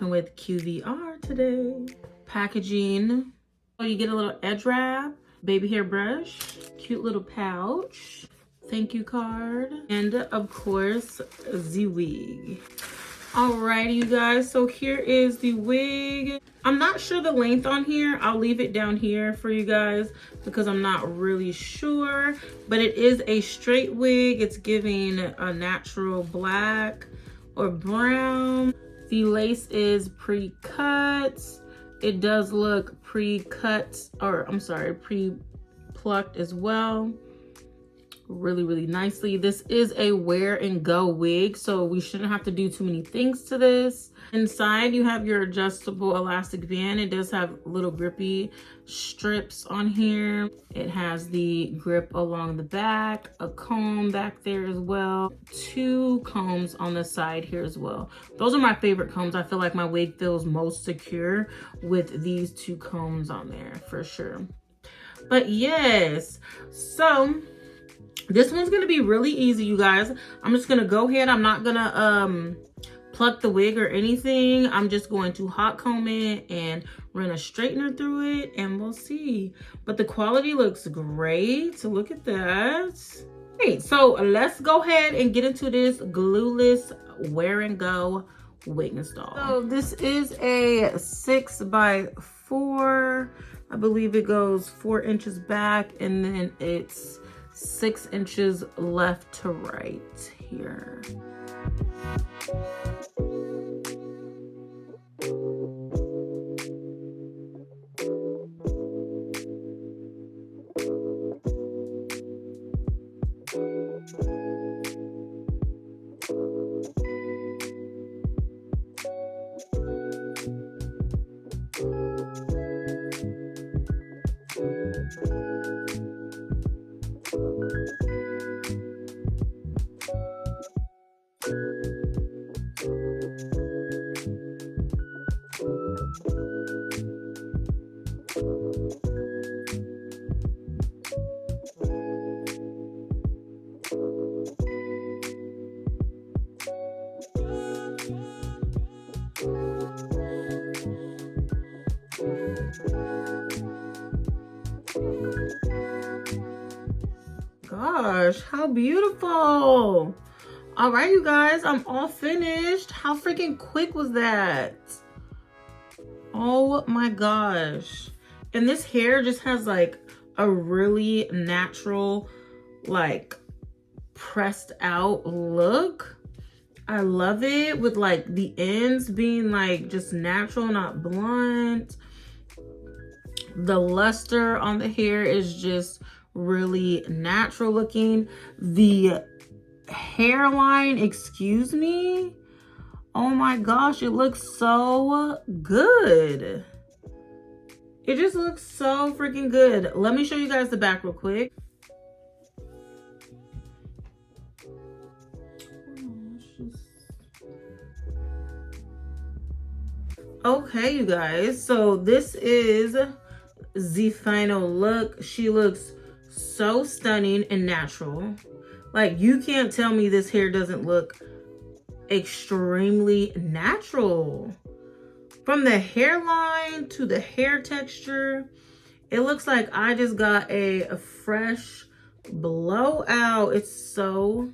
working with QVR today. Packaging. So you get a little edge wrap, baby hair brush, cute little pouch, thank you card, and of course, the wig. Alrighty, you guys, so here is the wig. I'm not sure the length on here. I'll leave it down here for you guys because I'm not really sure, but it is a straight wig. It's giving a natural black or brown. The lace is pre-cut. It does look pre-cut, or I'm sorry, pre-plucked as well. Really nicely. This is a wear and go wig, so we shouldn't have to do too many things to this. Inside you have your adjustable elastic band. It does have little grippy strips on here. It has the grip along the back, a comb back there as well, 2 combs on the side here as well. Those are my favorite combs. I feel like my wig feels most secure with these 2 combs on there for sure. But yes, so this one's gonna be really easy, you guys. I'm just gonna go ahead. I'm not gonna pluck the wig or anything. I'm just going to hot comb it and run a straightener through it, and we'll see. But the quality looks great. So look at that. Okay, so let's go ahead and get into this glueless wear and go wig install. So this is a 6x4. I believe it goes 4 inches back, and then it's 6 inches left to right here. Gosh, how beautiful. All right, you guys, I'm all finished. How freaking quick was that? Oh my gosh. And this hair just has like a really natural, like pressed out look. I love it, with like the ends being like just natural, not blunt. The luster on the hair is just really natural looking. The hairline, excuse me, oh my gosh, it looks so good. It just looks so freaking good. Let me show you guys the back real quick. Okay, you guys, so this is the final look. She looks so stunning and natural. Like, you can't tell me this hair doesn't look extremely natural. From the hairline to the hair texture, it looks like I just got a fresh blowout. It's so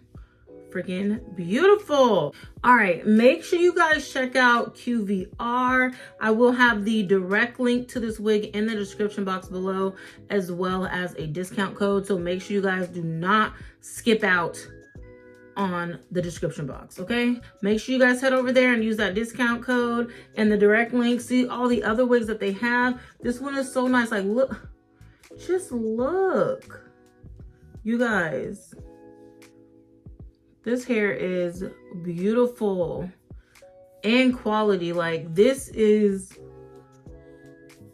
freaking beautiful. All right, make sure you guys check out QVR. I will have the direct link to this wig in the description box below, as well as a discount code. So make sure you guys do not skip out on the description box, okay? Make sure you guys head over there and use that discount code and the direct link. See all the other wigs that they have. This one is so nice. Like, look, just look, you guys. This hair is beautiful and quality. Like, this is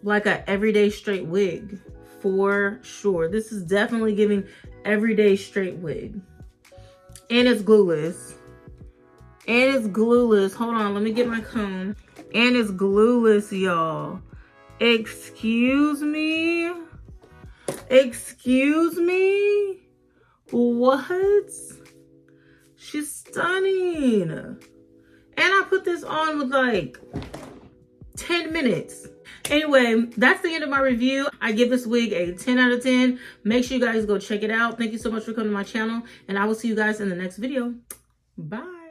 like an everyday straight wig for sure. This is definitely giving everyday straight wig. And it's glueless. And it's glueless. Hold on, let me get my comb. And it's glueless, y'all. Excuse me? Excuse me? What? She's stunning. And I put this on with like 10 minutes. Anyway, that's the end of my review. I give this wig a 10 out of 10. Make sure you guys go check it out. Thank you so much for coming to my channel, and I will see you guys in the next video. Bye.